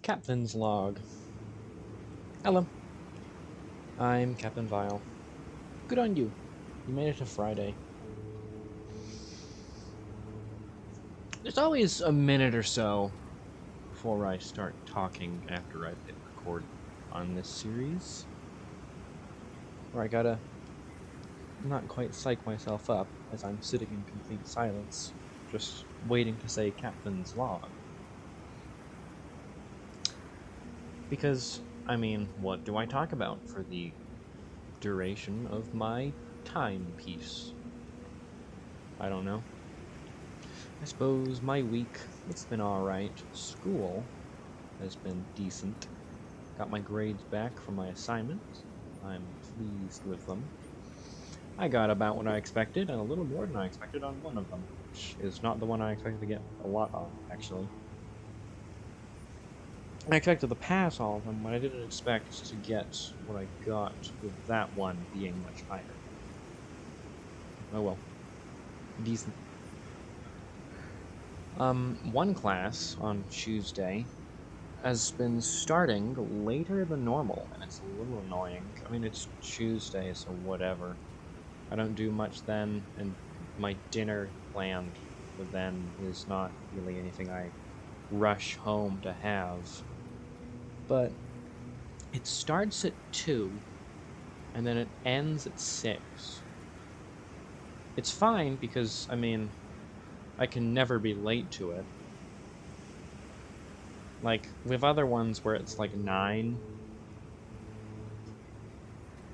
Captain's Log. Hello, I'm Captain Vile. Good on you. You made it to Friday. There's always a minute or so before I start talking after I've hit record on this series, where I gotta not quite psych myself up as I'm sitting in complete silence, just waiting to say Captain's Log. Because, I mean, what do I talk about for the duration of my timepiece? I don't know. I suppose my week, it's been alright. School has been decent. Got my grades back from my assignments. I'm pleased with them. I got about what I expected, and a little more than I expected on one of them, which is not the one I expected to get a lot on, actually. I expected to pass all of them, but I didn't expect to get what I got with that one being much higher. Oh well. Decent. One class on Tuesday has been starting later than normal, and it's a little annoying. I mean, it's Tuesday, so whatever. I don't do much then, and my dinner planned for then is not really anything I rush home to have. But it starts at 2, and then it ends at 6. It's fine because, I mean, I can never be late to it. Like, with other ones where it's like 9,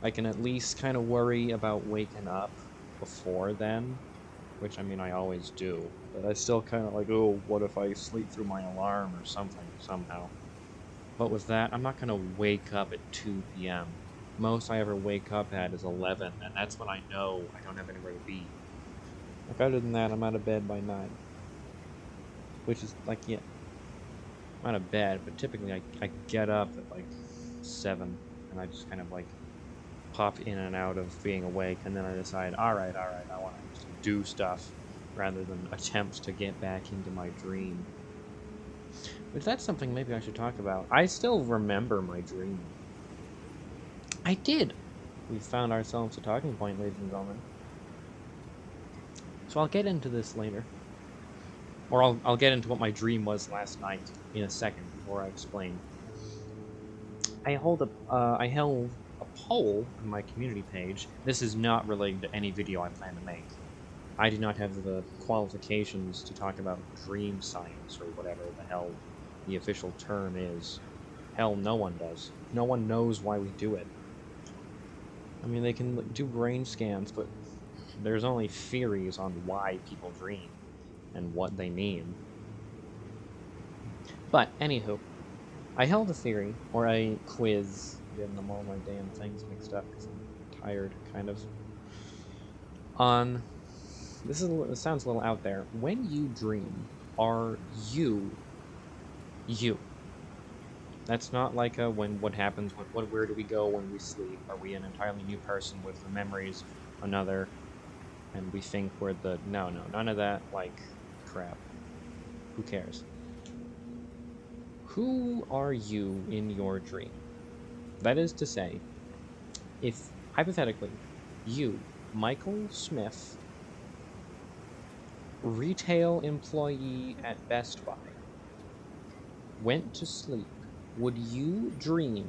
I can at least kind of worry about waking up before then, which, I mean, I always do. But I still kind of like, oh, what if I sleep through my alarm or something, somehow. But with that, I'm not going to wake up at 2 p.m. Most I ever wake up at is 11, and that's when I know I don't have anywhere to be. Like, other than that, I'm out of bed by 9. Which is, like, yeah, I'm out of bed, but typically I get up at, like, 7, and I just kind of, like, pop in and out of being awake, and then I decide, alright, I want to just do stuff, rather than attempt to get back into my dream. Which, that's something maybe I should talk about. I still remember my dream. I did! We found ourselves a talking point, ladies and gentlemen. So I'll get into this later. Or I'll get into what my dream was last night in a second before I explain. I held a poll on my community page. This is not related to any video I plan to make. I do not have the qualifications to talk about dream science or whatever the hell the official term is. Hell, no one does. No one knows why we do it. I mean, they can do brain scans, but there's only theories on why people dream and what they mean. But, anywho, I held a theory, or a quiz, getting them all my damn things mixed up because I'm tired, kind of, on, this sounds a little out there. When you dream, are you? That's not like what happens, where do we go when we sleep? Are we an entirely new person with the memories of another, and we think we're the, no, none of that, like, crap. Who cares? Who are you in your dream? That is to say, if, hypothetically, you, Micheal Smith, retail employee at Best Buy, went to sleep, would you dream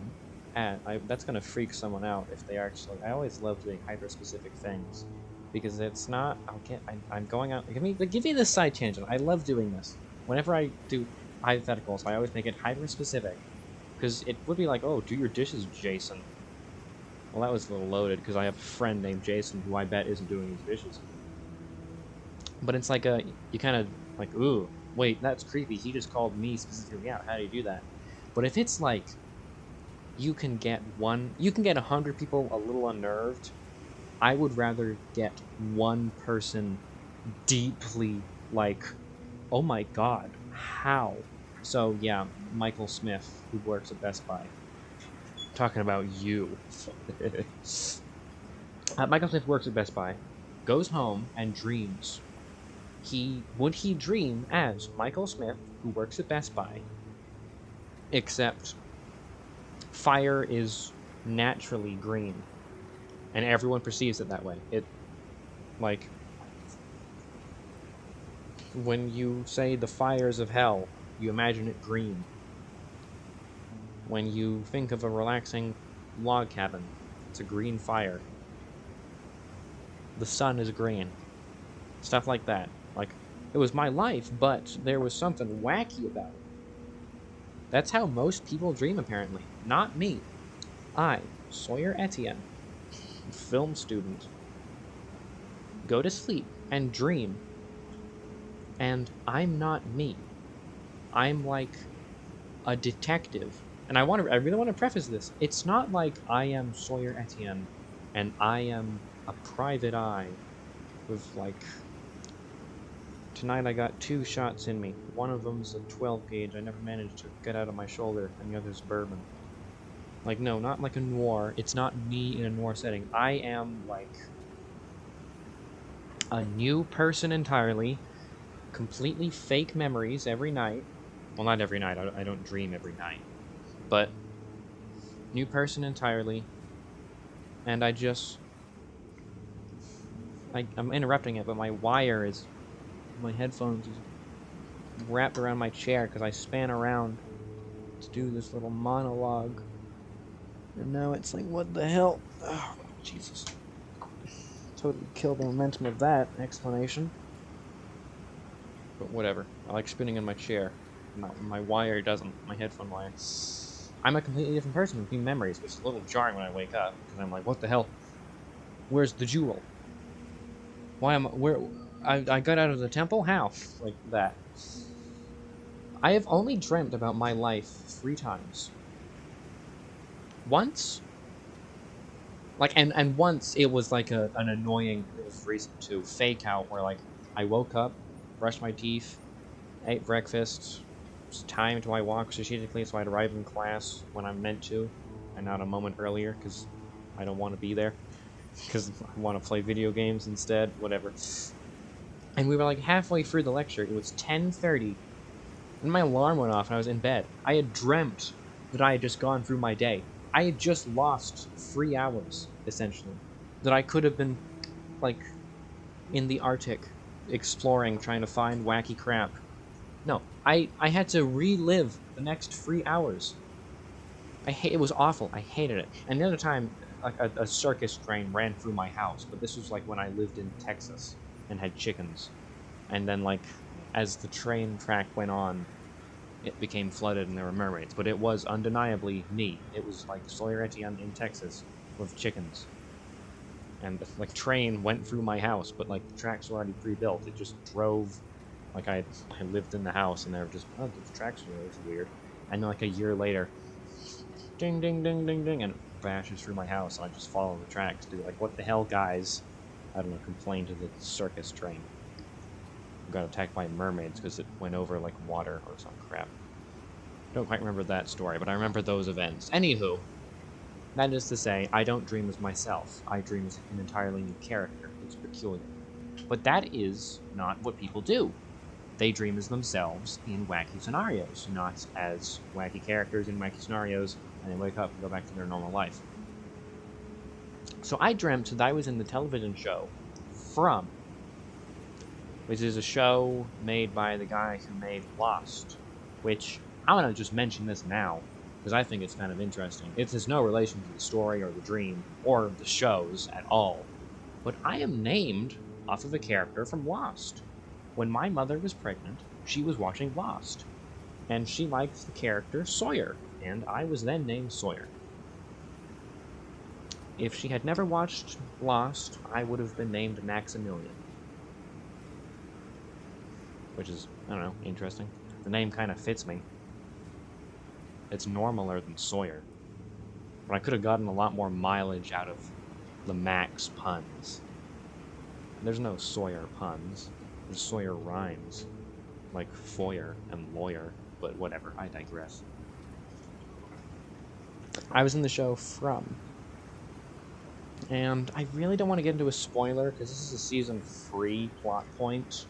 at, that's gonna freak someone out if they actually, I always love doing hyper-specific things, because it's not, I'm going out, give me this side tangent, I love doing this. Whenever I do hypotheticals, I always make it hyper-specific, because it would be like, oh, do your dishes, Jason. Well, that was a little loaded, because I have a friend named Jason who I bet isn't doing his dishes. But it's like you kind of, like, ooh, wait, that's creepy, he just called me specifically out, how do you do that? But if it's like, you can get 100 people a little unnerved, I would rather get one person deeply, like, oh my god, how? So, yeah, Micheal Smith, who works at Best Buy. Talking about you. Micheal Smith works at Best Buy, goes home, and dreams. Would he dream as Micheal Smith, who works at Best Buy, except fire is naturally green, and everyone perceives it that way. It, like, when you say the fires of hell, you imagine it green. When you think of a relaxing log cabin, it's a green fire. The sun is green. Stuff like that. Like, it was my life, but there was something wacky about it. That's how most people dream, apparently. Not me. I, Sawyer Etienne, film student, go to sleep and dream, and I'm not me. I'm like a detective. And I really want to preface this. It's not like I am Sawyer Etienne and I am a private eye with, like, tonight I got 2 shots in me. One of them's a 12 gauge I never managed to get out of my shoulder, and the other's bourbon. Like, no, not like a noir. It's not me in a noir setting. I am, like, a new person entirely. Completely fake memories every night. Well, not every night. I don't dream every night. But new person entirely. And I'm interrupting it, but my headphones is wrapped around my chair because I span around to do this little monologue. And now it's like, what the hell? Oh, Jesus. Totally killed the momentum of that explanation. But whatever. I like spinning in my chair. My wire doesn't. My headphone wire. I'm a completely different person with new memories, which is a little jarring when I wake up. Because I'm like, what the hell? Where's the jewel? I got out of the temple? How? Like that. I have only dreamt about my life 3 times. Once, like, and once it was like an annoying reason to fake out, where, like, I woke up, brushed my teeth, ate breakfast, it's timed till I walk strategically so I'd arrive in class when I'm meant to, and not a moment earlier, because I don't want to be there, because I want to play video games instead, whatever. And we were, like, halfway through the lecture. It was 10:30, and my alarm went off, and I was in bed. I had dreamt that I had just gone through my day. I had just lost 3 hours, essentially. That I could have been, like, in the Arctic, exploring, trying to find wacky crap. No, I had to relive the next 3 hours. It was awful. I hated it. And the other time, like, a circus train ran through my house, but this was, like, when I lived in Texas and had chickens. And then, like, as the train track went on, it became flooded and there were mermaids. But it was undeniably me. It was like Sawyer Etienne in Texas with chickens. And the, like, train went through my house, but, like, the tracks were already pre-built. It just drove, like, I lived in the house, and they were just, oh, the tracks are really weird. And then, like, a year later, ding, ding, ding, ding, ding, and it bashes through my house, and I just follow the tracks to be like, what the hell, guys? I don't know, complain to the circus train. Got attacked by mermaids because it went over, like, water or some crap. Don't quite remember that story, but I remember those events. Anywho, that is to say, I don't dream as myself. I dream as an entirely new character. It's peculiar. But that is not what people do. They dream as themselves in wacky scenarios, not as wacky characters in wacky scenarios, and they wake up and go back to their normal life. So I dreamt that I was in the television show From, which is a show made by the guy who made Lost, which I'm going to just mention this now, because I think it's kind of interesting. It has no relation to the story or the dream or the shows at all, but I am named off of a character from Lost. When my mother was pregnant, she was watching Lost, and she liked the character Sawyer, and I was then named Sawyer. If she had never watched Lost, I would have been named Maximilian. Which is, I don't know, interesting. The name kind of fits me. It's normaler than Sawyer. But I could have gotten a lot more mileage out of the Max puns. There's no Sawyer puns. There's Sawyer rhymes. Like foyer and lawyer. But whatever, I digress. I was in the show From. And I really don't want to get into a spoiler, because this is a season 3 plot point.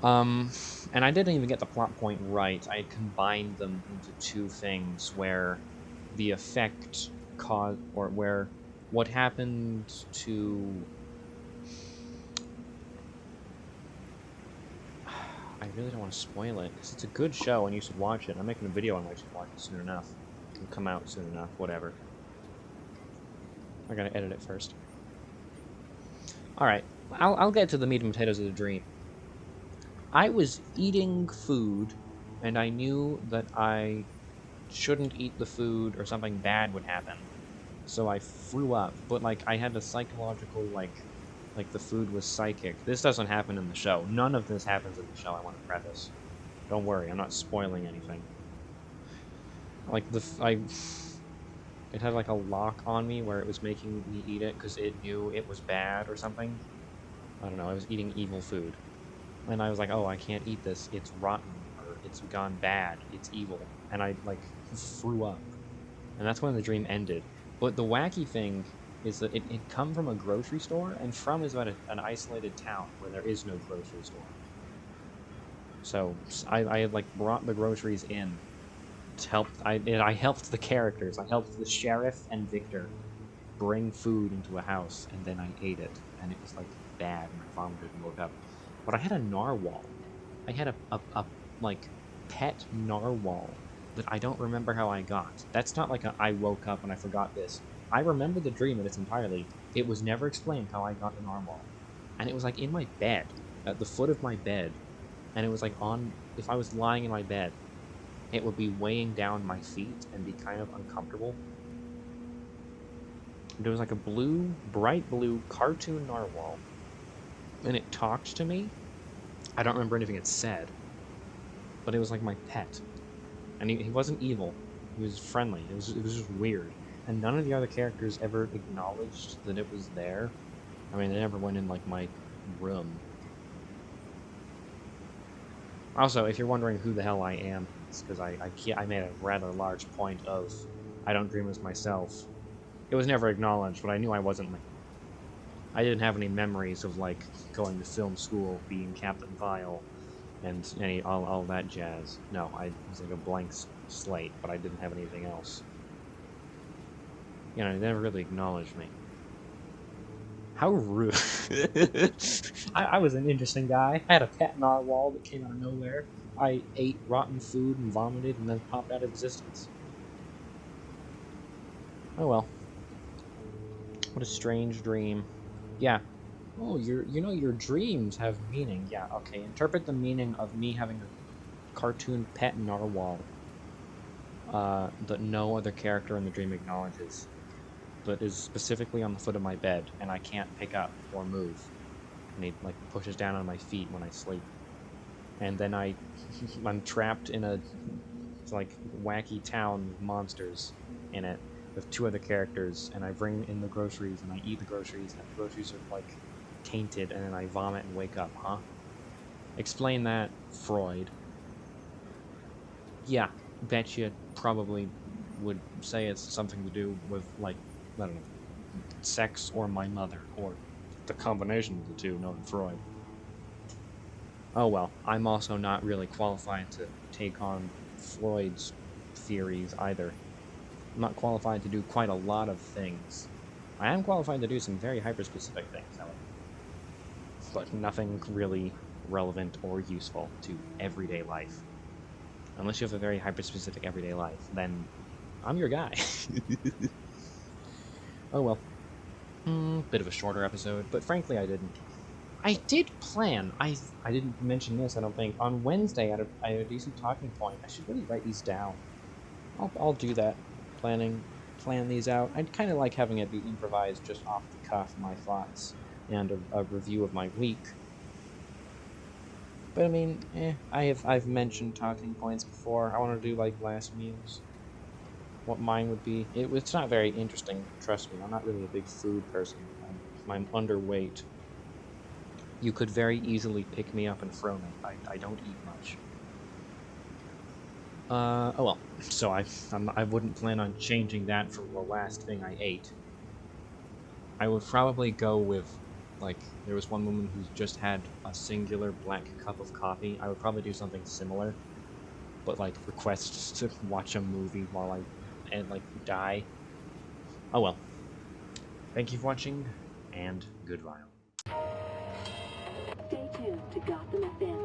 And I didn't even get the plot point right. I had combined them into two things where the effect caused, or where what happened to... I really don't want to spoil it, because it's a good show and you should watch it. I'm making a video on why you should watch it soon enough. It'll come out soon enough, whatever. I gotta edit it first. Alright, I'll get to the meat and potatoes of the dream. I was eating food, and I knew that I shouldn't eat the food or something bad would happen. So I threw up, but, like, I had a psychological, like the food was psychic. This doesn't happen in the show. None of this happens in the show, I want to preface. Don't worry, I'm not spoiling anything. Like, it had, like, a lock on me where it was making me eat it because it knew it was bad or something. I don't know, I was eating evil food. And I was like, oh, I can't eat this. It's rotten, or it's gone bad. It's evil. And I, like, threw up. And that's when the dream ended. But the wacky thing is that it come from a grocery store, and from is about an isolated town where there is no grocery store. So I had, like, brought the groceries in to help. I helped the characters. I helped the sheriff and Victor bring food into a house, and then I ate it, and it was, like, bad, and I vomited and woke up. But I had a narwhal. I had a like, pet narwhal that I don't remember how I got. That's not like I woke up and I forgot this. I remember the dream in its entirety. It was never explained how I got the narwhal. And it was, like, in my bed, at the foot of my bed. And it was, like, if I was lying in my bed, it would be weighing down my feet and be kind of uncomfortable. There was, like, a bright blue cartoon narwhal. And it talked to me. I don't remember anything it said. But it was like my pet. And he wasn't evil. He was friendly. It was just weird. And none of the other characters ever acknowledged that it was there. I mean, they never went in, like, my room. Also, if you're wondering who the hell I am, it's because I made a rather large point of I don't dream as myself. It was never acknowledged, but I knew I wasn't, like, I didn't have any memories of, like, going to film school, being Captain Vile, and all that jazz. No, I was like a blank slate, but I didn't have anything else. You know, they never really acknowledged me. How rude. I was an interesting guy. I had a pet narwhal that came out of nowhere. I ate rotten food and vomited and then popped out of existence. Oh well. What a strange dream. Yeah. Oh, you know your dreams have meaning. Yeah, okay. Interpret the meaning of me having a cartoon pet narwhal that no other character in the dream acknowledges, that is specifically on the foot of my bed, and I can't pick up or move. And he, like, pushes down on my feet when I sleep. And then I'm trapped in a, like, wacky town with monsters in it, with two other characters, and I bring in the groceries, and I eat the groceries, and the groceries are, like, tainted, and then I vomit and wake up, huh? Explain that, Freud. Yeah, bet you probably would say it's something to do with, like, I don't know, sex or my mother, or the combination of the two, knowing Freud. Oh well, I'm also not really qualified to take on Freud's theories either. I'm not qualified to do quite a lot of things. I am qualified to do some very hyper-specific things, however. But nothing really relevant or useful to everyday life. Unless you have a very hyper-specific everyday life, then I'm your guy. Oh well. Bit of a shorter episode, but frankly I did plan, I didn't mention this, I don't think. On Wednesday, I had a decent talking point. I should really write these down. I'll do that. Plan these out. I'd kind of like having it be improvised, just off the cuff, my thoughts, and a review of my week. But I mean, I've mentioned talking points before. I want to do, like, last meals. What mine would be. It's not very interesting, trust me. I'm not really a big food person. I'm underweight. You could very easily pick me up and throw me. I don't eat much. Oh well. So I wouldn't plan on changing that for the last thing I ate. I would probably go with Like, there was one woman who just had a singular black cup of coffee. I would probably do something similar, but like request to watch a movie while I and like die. Oh well. Thank you for watching, and goodbye. Stay tuned to Gotham FM.